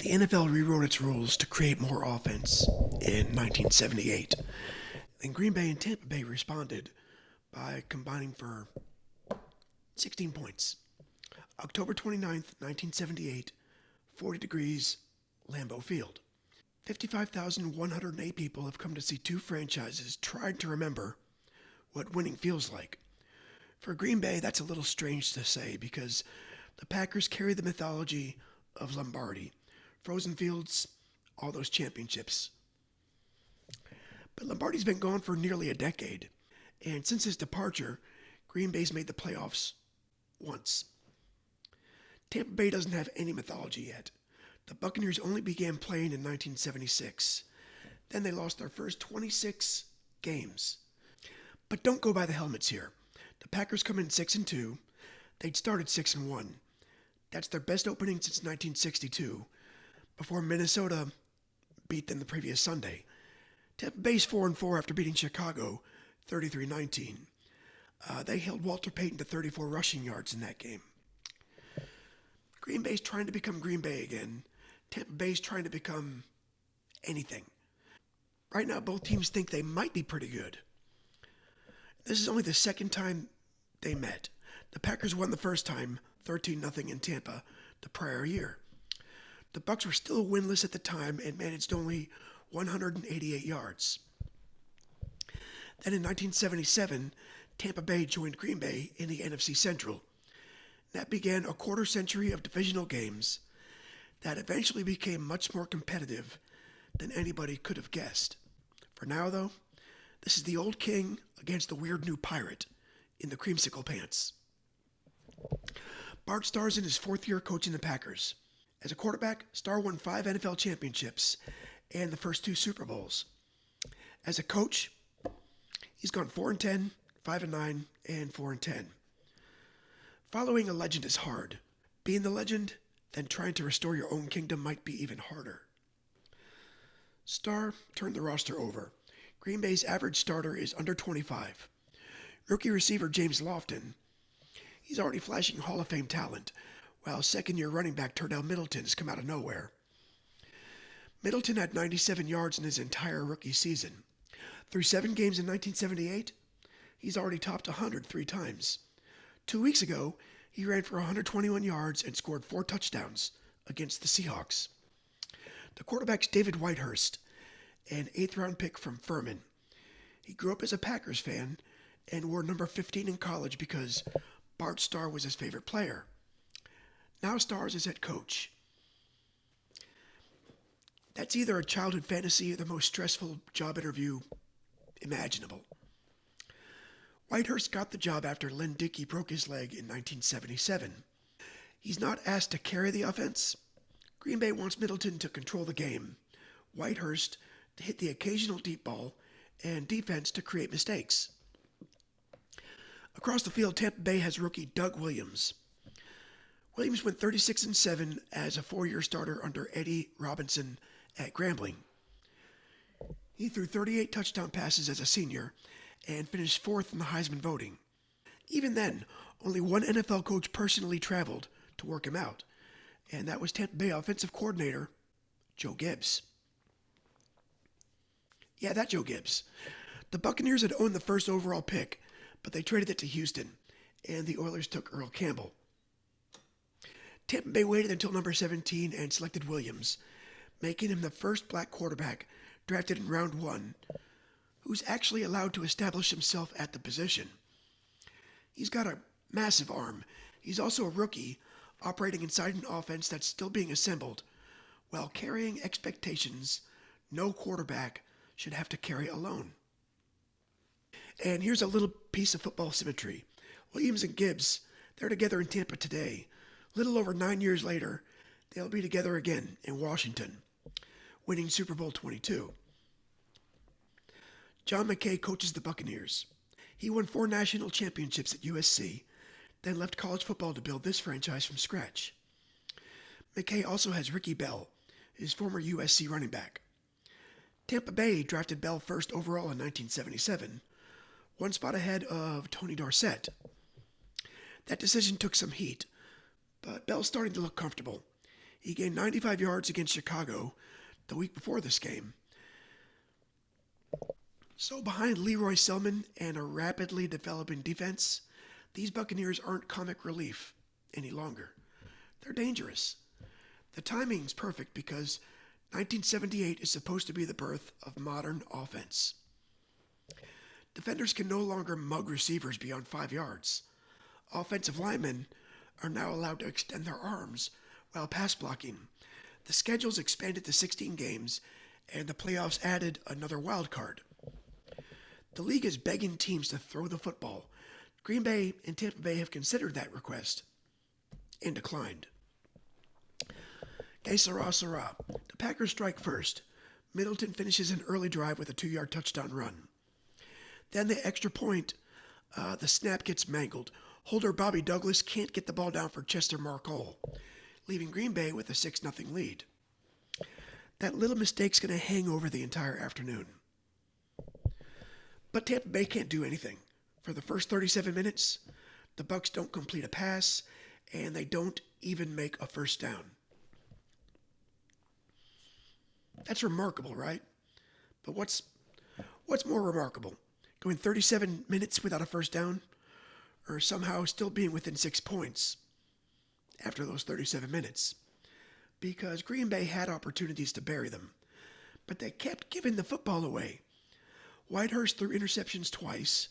The NFL rewrote its rules to create more offense in 1978. Then Green Bay and Tampa Bay responded by combining for 16 points. October 29th, 1978, 40 degrees, Lambeau Field. 55,108 people have come to see two franchises trying to remember what winning feels like. For Green Bay, that's a little strange to say because the Packers carry the mythology of Lombardi, frozen fields, all those championships. But Lombardi's been gone for nearly a decade, and since his departure, Green Bay's made the playoffs once. Tampa Bay doesn't have any mythology yet. The Buccaneers only began playing in 1976. Then they lost their first 26 games. But don't go by the helmets here. The Packers come in 6-2. They'd started 6-1. That's their best opening since 1962, before Minnesota beat them the previous Sunday. Tampa Bay's 4-4 after beating Chicago 33-19. They held Walter Payton to 34 rushing yards in that game. Green Bay's trying to become Green Bay again. Tampa Bay's trying to become anything. Right now, both teams think they might be pretty good. This is only the second time they met. The Packers won the first time, 13-0 in Tampa, the prior year. The Bucs were still winless at the time and managed only 188 yards. Then in 1977, Tampa Bay joined Green Bay in the NFC Central. That began a quarter century of divisional games that eventually became much more competitive than anybody could have guessed. For now, though, this is the old king against the weird new pirate in the creamsicle pants. Bart Starr's in his fourth year coaching the Packers. As a quarterback, Starr won 5 NFL championships and the first 2 Super Bowls. As a coach, he's gone 4-10, 5-9, and 4-10. Following a legend is hard. Being the legend, then trying to restore your own kingdom might be even harder. Starr turned the roster over. Green Bay's average starter is under 25. Rookie receiver James Lofton, he's already flashing Hall of Fame talent, while second-year running back Turdell Middleton has come out of nowhere. Middleton had 97 yards in his entire rookie season. Through 7 games in 1978, he's already topped 100 3 times. 2 weeks ago, he ran for 121 yards and scored 4 touchdowns against the Seahawks. The quarterback's David Whitehurst, an 8th-round pick from Furman. He grew up as a Packers fan and wore number 15 in college because Bart Starr was his favorite player. Now Starr's his head coach. That's either a childhood fantasy or the most stressful job interview imaginable. Whitehurst got the job after Len Dickey broke his leg in 1977. He's not asked to carry the offense. Green Bay wants Middleton to control the game, Whitehurst to hit the occasional deep ball, and defense to create mistakes. Across the field, Tampa Bay has rookie Doug Williams. Williams went 36-7 as a 4-year starter under Eddie Robinson at Grambling. He threw 38 touchdown passes as a senior and finished 4th in the Heisman voting. Even then, only one NFL coach personally traveled to work him out, and that was Tampa Bay offensive coordinator Joe Gibbs. Yeah, that Joe Gibbs. The Buccaneers had owned the first overall pick, but they traded it to Houston, and the Oilers took Earl Campbell. Tampa Bay waited until number 17 and selected Williams, making him the first black quarterback drafted in round 1 who's actually allowed to establish himself at the position. He's got a massive arm. He's also a rookie, operating inside an offense that's still being assembled, while carrying expectations no quarterback should have to carry alone. And here's a little piece of football symmetry. Williams and Gibbs, they're together in Tampa today. Little over 9 years later, they'll be together again in Washington, winning Super Bowl 22. John McKay coaches the Buccaneers. He won 4 national championships at USC, then left college football to build this franchise from scratch. McKay also has Ricky Bell, his former USC running back. Tampa Bay drafted Bell first overall in 1977, one spot ahead of Tony Dorsett. That decision took some heat, but Bell's starting to look comfortable. He gained 95 yards against Chicago the week before this game. So behind Leroy Selman and a rapidly developing defense, these Buccaneers aren't comic relief any longer. They're dangerous. The timing's perfect because 1978 is supposed to be the birth of modern offense. Defenders can no longer mug receivers beyond 5 yards. Offensive linemen are now allowed to extend their arms while pass blocking. The schedule's expanded to 16 games, and the playoffs added another wild card. The league is begging teams to throw the football. Green Bay and Tampa Bay have considered that request and declined. Que sera, sera. The Packers strike first. Middleton finishes an early drive with a 2-yard touchdown run. Then the extra point, the snap gets mangled. Holder Bobby Douglas can't get the ball down for Chester Marcole, leaving Green Bay with a 6-0 lead. That little mistake's going to hang over the entire afternoon. But Tampa Bay can't do anything. For the first 37 minutes, the Bucs don't complete a pass, and they don't even make a first down. That's remarkable, right? But what's more remarkable? Going 37 minutes without a first down, or somehow still being within 6 points after those 37 minutes? Because Green Bay had opportunities to bury them, but they kept giving the football away. Whitehurst threw interceptions twice,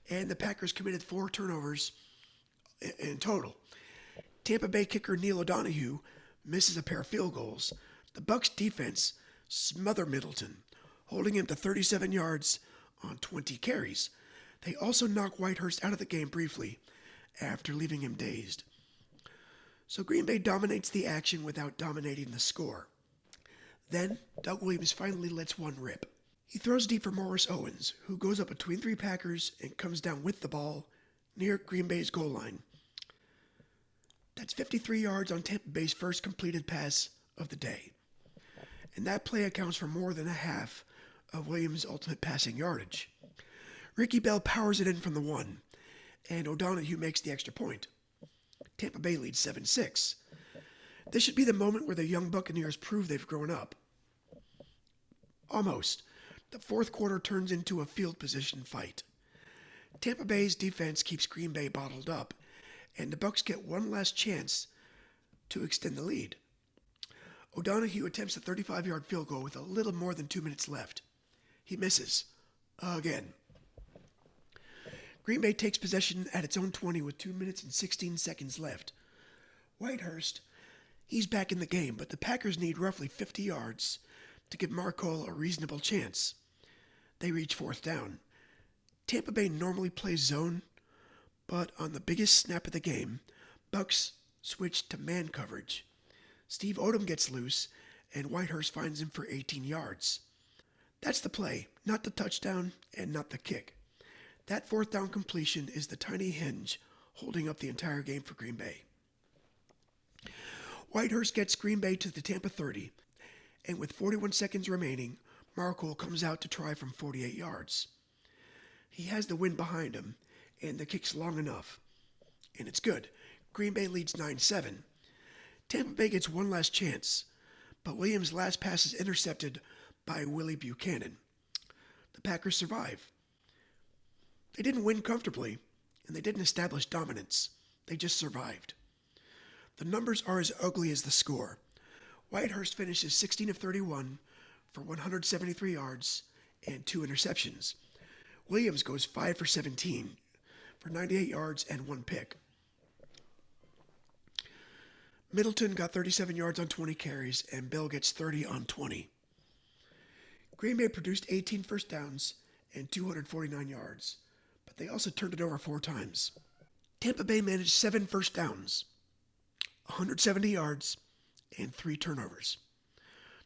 and the Packers committed 4 turnovers in total. Tampa Bay kicker Neil O'Donoghue misses a pair of field goals. The Bucs defense smothered Middleton, holding him to 37 yards on 20 carries. They also knock Whitehurst out of the game briefly after leaving him dazed. So Green Bay dominates the action without dominating the score. Then Doug Williams finally lets one rip. He throws deep for Morris Owens, who goes up between 3 Packers and comes down with the ball near Green Bay's goal line. That's 53 yards on Tampa Bay's first completed pass of the day. And that play accounts for more than a half of Williams' ultimate passing yardage. Ricky Bell powers it in from the 1, and O'Donoghue makes the extra point. Tampa Bay leads 7-6. This should be the moment where the young Buccaneers prove they've grown up. Almost. The fourth quarter turns into a field position fight. Tampa Bay's defense keeps Green Bay bottled up, and the Bucs get one last chance to extend the lead. O'Donoghue attempts a 35-yard field goal with a little more than 2 minutes left. He misses. Again. Green Bay takes possession at its own 20 with 2 minutes and 16 seconds left. Whitehurst, he's back in the game, but the Packers need roughly 50 yards to give Marcole a reasonable chance. They reach 4th down. Tampa Bay normally plays zone, but on the biggest snap of the game, Bucs switch to man coverage. Steve Odom gets loose, and Whitehurst finds him for 18 yards. That's the play, not the touchdown and not the kick. That 4th down completion is the tiny hinge holding up the entire game for Green Bay. Whitehurst gets Green Bay to the Tampa 30, and with 41 seconds remaining, Marcole comes out to try from 48 yards. He has the wind behind him, and the kick's long enough. And it's good. Green Bay leads 9-7. Tampa Bay gets one last chance, but Williams' last pass is intercepted by Willie Buchanan. The Packers survive. They didn't win comfortably, and they didn't establish dominance. They just survived. The numbers are as ugly as the score. Whitehurst finishes 16 of 31 for 173 yards and 2 interceptions. Williams goes 5 for 17 for 98 yards and 1 pick. Middleton got 37 yards on 20 carries, and Bell gets 30 on 20. Green Bay produced 18 first downs and 249 yards, but they also turned it over 4 times. Tampa Bay managed 7 first downs, 170 yards, and 3 turnovers.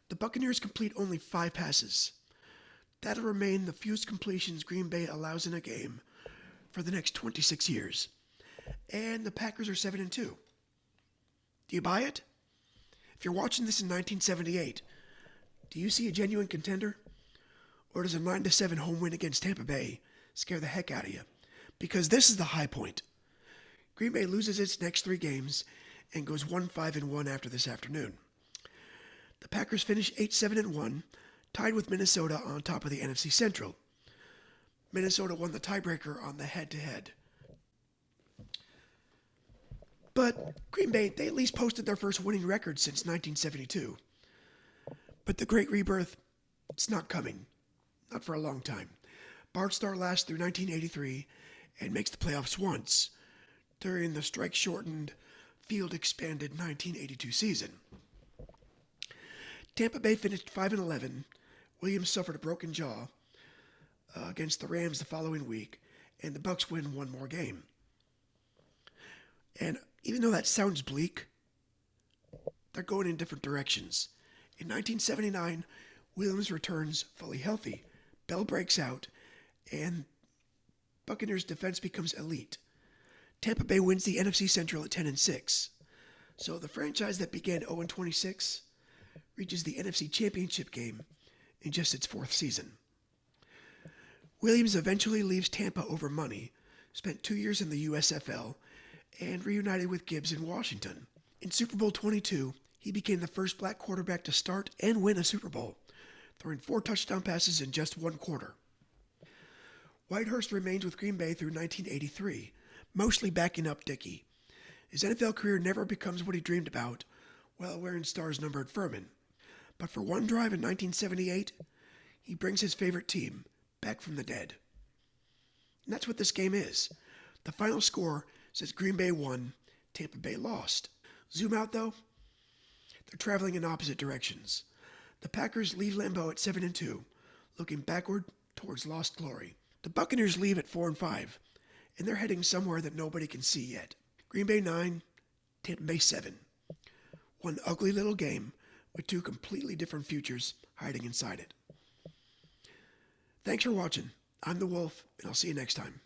The Buccaneers complete only 5 passes. That'll remain the fewest completions Green Bay allows in a game for the next 26 years. And the Packers are 7-2. Do you buy it? If you're watching this in 1978, do you see a genuine contender? Or does a 9-7 home win against Tampa Bay scare the heck out of you? Because this is the high point. Green Bay loses its next 3 games and goes 1-5-1 after this afternoon. The Packers finished 8-7-1, tied with Minnesota on top of the NFC Central. Minnesota won the tiebreaker on the head-to-head. But Green Bay, they at least posted their first winning record since 1972. But the Great Rebirth, it's not coming. Not for a long time. Bart Starr lasts through 1983 and makes the playoffs once during the strike-shortened, field-expanded 1982 season. Tampa Bay finished 5-11. Williams suffered a broken jaw against the Rams the following week, and the Bucs win one more game. And even though that sounds bleak, they're going in different directions. In 1979, Williams returns fully healthy. Bell breaks out, and Buccaneers' defense becomes elite. Tampa Bay wins the NFC Central at 10-6. So the franchise that began 0-26 reaches the NFC Championship game in just its fourth season. Williams eventually leaves Tampa over money, spent 2 years in the USFL, and reunited with Gibbs in Washington. In Super Bowl 22, he became the first black quarterback to start and win a Super Bowl, throwing 4 touchdown passes in just one quarter. Whitehurst remained with Green Bay through 1983, mostly backing up Dickey. His NFL career never becomes what he dreamed about, while wearing stars-numbered Furman. But for one drive in 1978, he brings his favorite team back from the dead. And that's what this game is. The final score says Green Bay won, Tampa Bay lost. Zoom out, though. They're traveling in opposite directions. The Packers leave Lambeau at 7-2, looking backward towards lost glory. The Buccaneers leave at 4-5, and they're heading somewhere that nobody can see yet. Green Bay 9, Tampa Bay 7. One ugly little game with 2 completely different futures hiding inside it. Thanks for watching. I'm the Wolf, and I'll see you next time.